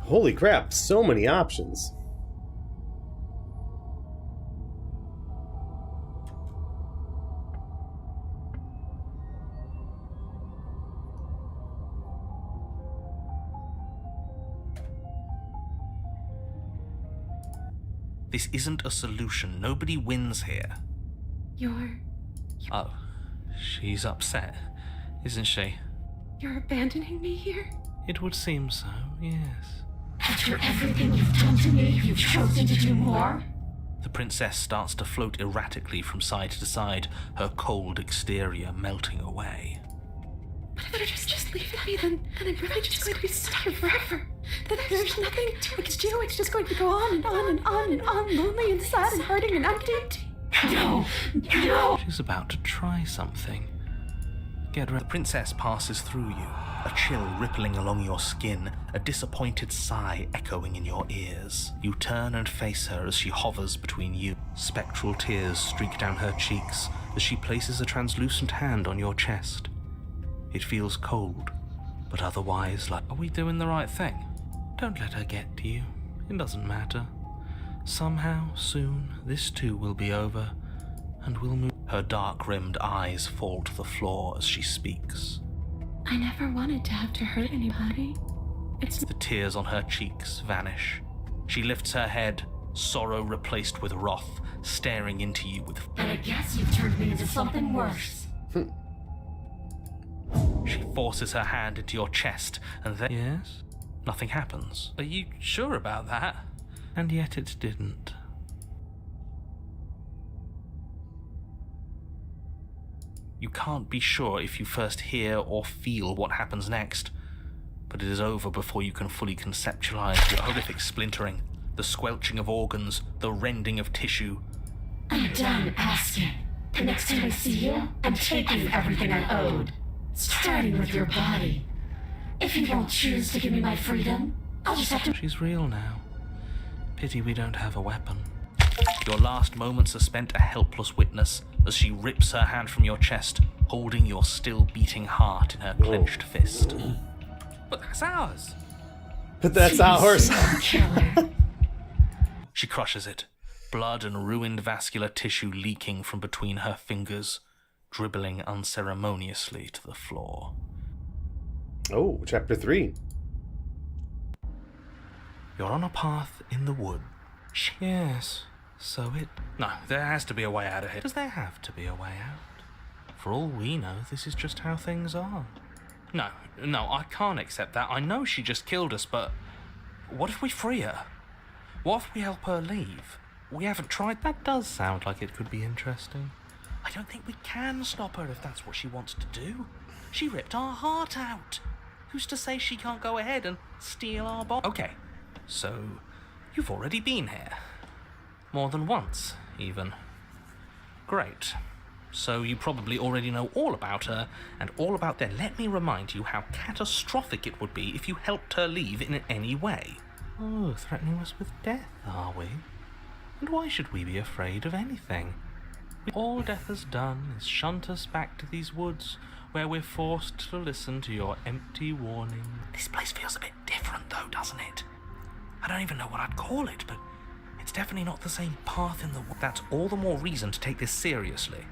[SPEAKER 1] Holy crap, so many options.
[SPEAKER 2] This isn't a solution. Nobody wins here. Oh, she's upset, isn't she?
[SPEAKER 3] You're abandoning me here?
[SPEAKER 2] It would seem so, yes.
[SPEAKER 3] After everything you've done to me, you've chosen to do more?
[SPEAKER 2] The princess starts to float erratically from side to side, her cold exterior melting away.
[SPEAKER 3] But if you're just leaving me, then I'm really just going to be stuck here forever. Then there's nothing I can do. It's just going to go on and on and on and on, lonely and sad and hurting and empty. No!
[SPEAKER 2] She's about to try something. Get ready. The princess passes through you, a chill rippling along your skin, a disappointed sigh echoing in your ears. You turn and face her as she hovers between you. Spectral tears streak down her cheeks as she places a translucent hand on your chest. It feels cold, but otherwise like... Are we doing the right thing? Don't let her get to you. It doesn't matter. Somehow, soon, this too will be over, and we'll move... Her dark-rimmed eyes fall to the floor as she speaks.
[SPEAKER 3] I never wanted to have to hurt anybody.
[SPEAKER 2] The tears on her cheeks vanish. She lifts her head, sorrow replaced with wrath, staring into you with...
[SPEAKER 3] And I guess you've turned me into something worse.
[SPEAKER 2] She forces her hand into your chest, and then... Yes? Nothing happens. Are you sure about that? And yet it didn't. You can't be sure if you first hear or feel what happens next, but it is over before you can fully conceptualize the horrific splintering, the squelching of organs, the rending of tissue.
[SPEAKER 3] I'm done asking.
[SPEAKER 4] The next time I see you, I'm taking everything I owed, starting with your body. If you won't choose to give me my freedom, I'll just have to...
[SPEAKER 2] She's real now. Pity we don't have a weapon. Your last moments are spent a helpless witness as she rips her hand from your chest, holding your still beating heart in her clenched fist. But that's ours.
[SPEAKER 1] But that's ours.
[SPEAKER 4] Killer.
[SPEAKER 2] She crushes it, blood and ruined vascular tissue leaking from between her fingers, dribbling unceremoniously to the floor.
[SPEAKER 1] Oh, chapter 3.
[SPEAKER 2] You're on a path in the wood. Yes, so it... No, there has to be a way out of here. Does there have to be a way out? For all we know, this is just how things are. No, I can't accept that. I know she just killed us, but... What if we free her? What if we help her leave? We haven't tried. That does sound like it could be interesting. I don't think we can stop her if that's what she wants to do. She ripped our heart out. Who's to say she can't go ahead and steal our body? Okay, so you've already been here. More than once, even. Great. So you probably already know all about her and all about them. Let me remind you how catastrophic it would be if you helped her leave in any way. Oh, threatening us with death, are we? And why should we be afraid of anything? All death has done is shunt us back to these woods, where we're forced to listen to your empty warning. This place feels a bit different, though, doesn't it? I don't even know what I'd call it, but it's definitely not the same path in the woods. That's all the more reason to take this seriously.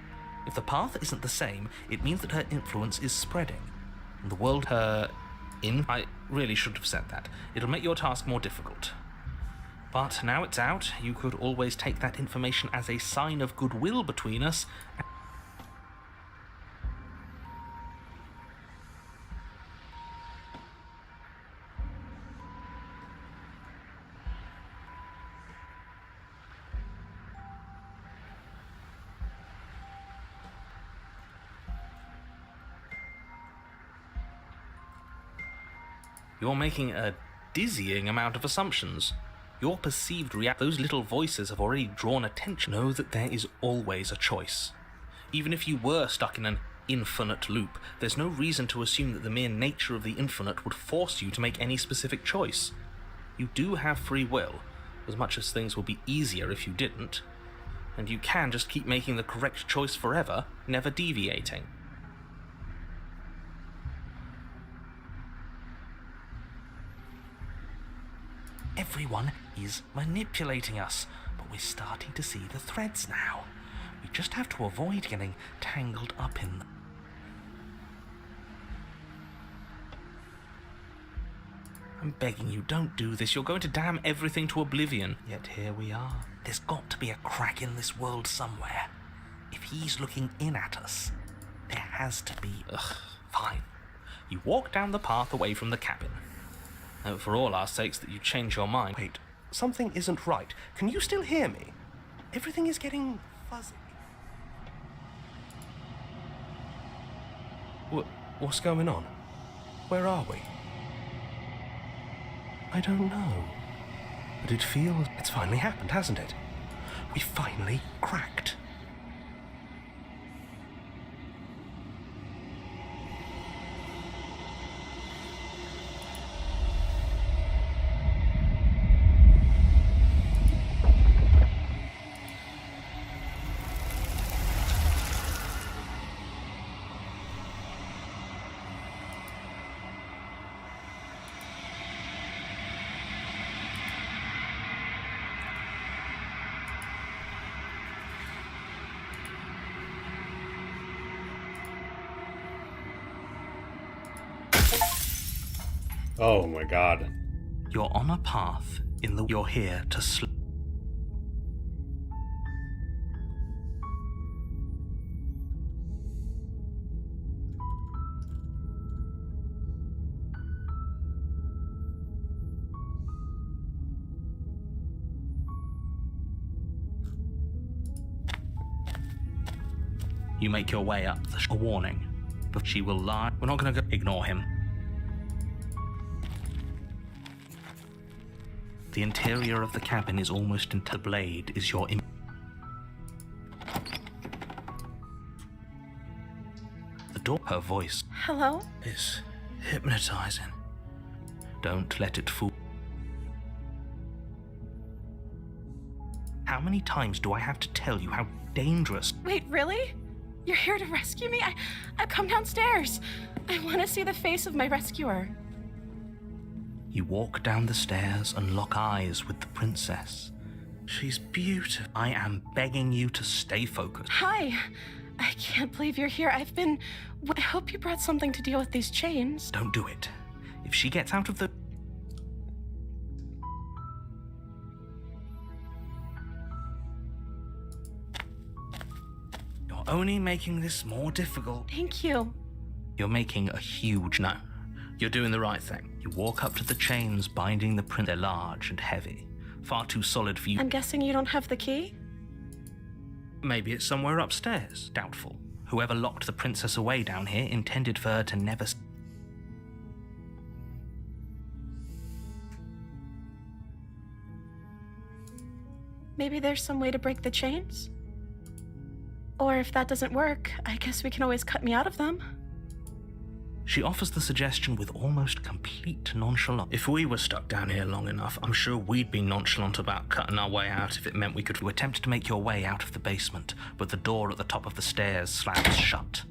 [SPEAKER 2] If the path isn't the same, it means that her influence is spreading. And the world I really shouldn't have said that. It'll make your task more difficult. But now it's out, you could always take that information as a sign of goodwill between us. You're making a dizzying amount of assumptions. Your perceived those little voices have already drawn attention. Know that there is always a choice. Even if you were stuck in an infinite loop, there's no reason to assume that the mere nature of the infinite would force you to make any specific choice. You do have free will, as much as things would be easier if you didn't. And you can just keep making the correct choice forever, never deviating. Everyone is manipulating us, but we're starting to see the threads now. We just have to avoid getting tangled up in them. I'm begging you, don't do this. You're going to damn everything to oblivion. Yet here we are. There's got to be a crack in this world somewhere. If he's looking in at us, there has to be... Fine. You walk down the path away from the cabin. For all our sakes that you change your mind. Wait, something isn't right. Can you still hear me? Everything is getting fuzzy. What's going on? Where are we? I don't know. But it feels... It's finally happened, hasn't it? We finally cracked.
[SPEAKER 1] Oh my god.
[SPEAKER 2] You're on a path in the... You're here to sleep. You make your way up the... A warning. But she will lie. We're not going to go... Ignore him. The interior of the cabin is almost into the blade is your... door. Her voice
[SPEAKER 3] Hello?
[SPEAKER 2] is hypnotizing. Don't let it fool. How many times do I have to tell you how dangerous?
[SPEAKER 3] Wait, really? You're here to rescue me? I've come downstairs. I want to see the face of my rescuer.
[SPEAKER 2] You walk down the stairs and lock eyes with the princess. She's beautiful. I am begging you to stay focused.
[SPEAKER 3] Hi. I can't believe you're here. I hope you brought something to deal with these chains.
[SPEAKER 2] Don't do it. If she gets out of the... You're only making this more difficult.
[SPEAKER 3] Thank you.
[SPEAKER 2] You're making a huge... No. You're doing the right thing. You walk up to the chains binding the print. They're large and heavy. Far too solid for you.
[SPEAKER 3] I'm guessing you don't have the key?
[SPEAKER 2] Maybe it's somewhere upstairs. Doubtful. Whoever locked the princess away down here intended for her to never...
[SPEAKER 3] Maybe there's some way to break the chains? Or if that doesn't work, I guess we can always cut me out of them.
[SPEAKER 2] She offers the suggestion with almost complete nonchalance. If we were stuck down here long enough, I'm sure we'd be nonchalant about cutting our way out if it meant we could. You attempt to make your way out of the basement, but the door at the top of the stairs slams shut.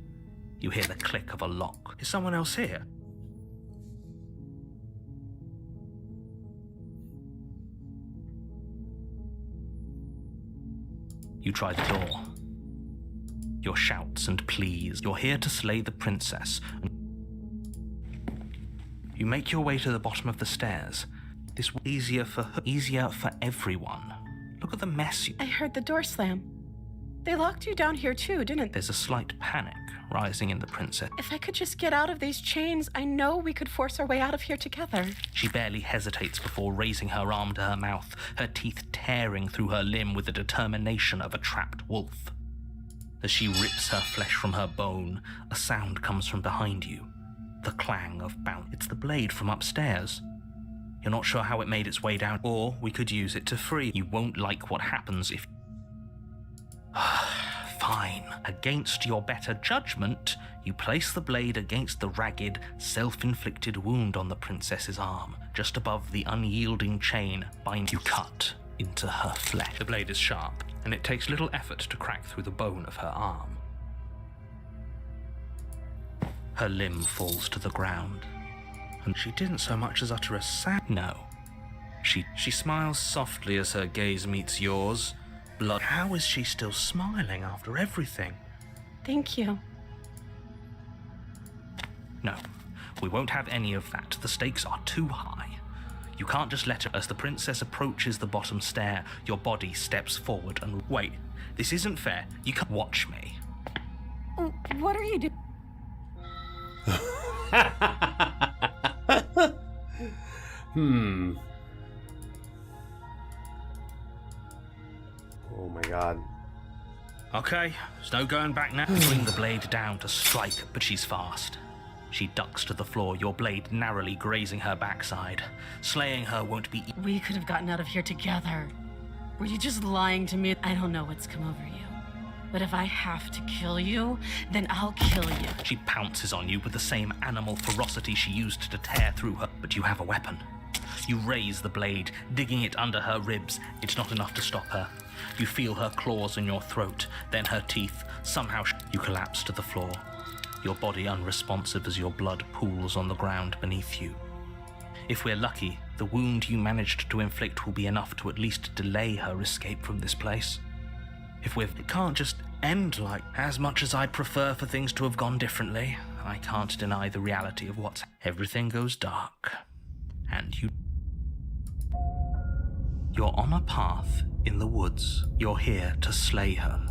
[SPEAKER 2] You hear the click of a lock. Is someone else here? You try the door. Your shouts and pleas. You're here to slay the princess. You make your way to the bottom of the stairs. This was easier for everyone. Look at the mess you...
[SPEAKER 3] I heard the door slam. They locked you down here too, didn't they?
[SPEAKER 2] There's a slight panic rising in the princess.
[SPEAKER 3] If I could just get out of these chains, I know we could force our way out of here together.
[SPEAKER 2] She barely hesitates before raising her arm to her mouth, her teeth tearing through her limb with the determination of a trapped wolf. As she rips her flesh from her bone, a sound comes from behind you. The clang of bounce. It's the blade from upstairs. You're not sure how it made its way down, or we could use it to free. You won't like what happens if... Fine. Against your better judgment, you place the blade against the ragged, self-inflicted wound on the princess's arm, just above the unyielding chain bind. You cut into her flesh. The blade is sharp, and it takes little effort to crack through the bone of her arm. Her limb falls to the ground, and she didn't so much as utter a sound. No. She smiles softly as her gaze meets yours. Blood. How is she still smiling after everything?
[SPEAKER 3] Thank you.
[SPEAKER 2] No, we won't have any of that. The stakes are too high. You can't just let her. As the princess approaches the bottom stair, your body steps forward and... Wait, this isn't fair. You can't watch me.
[SPEAKER 3] What are you doing?
[SPEAKER 1] Oh my god.
[SPEAKER 2] Okay, there's no going back now. You bring the blade down to strike, but she's fast. She ducks to the floor, your blade narrowly grazing her backside. Slaying her won't be...
[SPEAKER 3] We could have gotten out of here together. Were you just lying to me? I don't know what's come over you. But if I have to kill you, then I'll kill you.
[SPEAKER 2] She pounces on you with the same animal ferocity she used to tear through her. But you have a weapon. You raise the blade, digging it under her ribs. It's not enough to stop her. You feel her claws in your throat, then her teeth. Somehow you collapse to the floor, your body unresponsive as your blood pools on the ground beneath you. If we're lucky, the wound you managed to inflict will be enough to at least delay her escape from this place. It can't just end like... As much as I'd prefer for things to have gone differently, I can't deny the reality of what's... Everything goes dark. And you're on a path in the woods. You're here to slay her.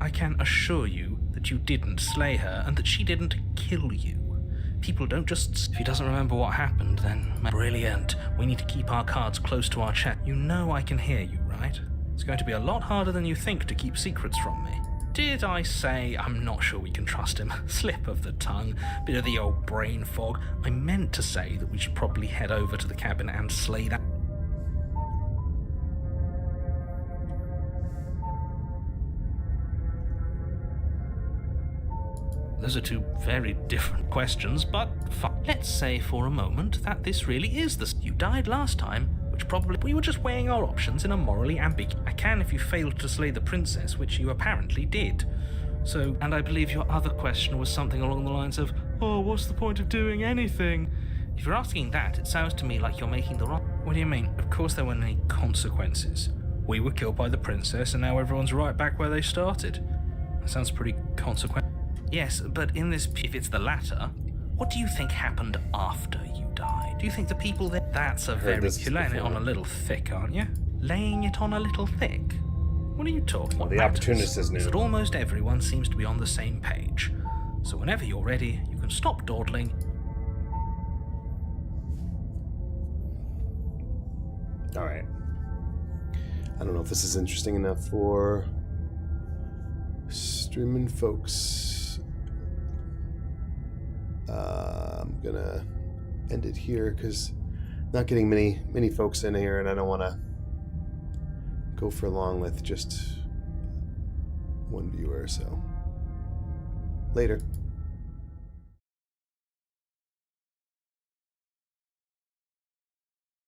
[SPEAKER 2] I can assure you that you didn't slay her and that she didn't kill you. People don't just... If he doesn't remember what happened, then... Brilliant. We need to keep our cards close to our chest. You know I can hear you, right? It's going to be a lot harder than you think to keep secrets from me. Did I say I'm not sure we can trust him? Slip of the tongue, bit of the old brain fog. I meant to say that we should probably head over to the cabin and slay that. Those are two very different questions, but let's say for a moment that this really is the... You died last time, which probably... We were just weighing our options in a morally ambiguous... I can if you failed to slay the princess, which you apparently did. So, and I believe your other question was something along the lines of, oh, what's the point of doing anything? If you're asking that, it sounds to me like you're making the wrong... What do you mean? Of course there weren't any consequences. We were killed by the princess, and now everyone's right back where they started. That sounds pretty consequent. Yes, but in this, if it's the latter, what do you think happened after you died? Do you think the people there... That's a very... You're laying it on a little thick, aren't you? Laying it on a little thick? What are you talking about?
[SPEAKER 1] The opportunist is new.
[SPEAKER 2] That almost everyone seems to be on the same page. So whenever you're ready, you can stop dawdling.
[SPEAKER 1] Alright. I don't know if this is interesting enough for streaming folks. I'm gonna end it here because not getting many folks in here, and I don't want to go for long with just one viewer. So later.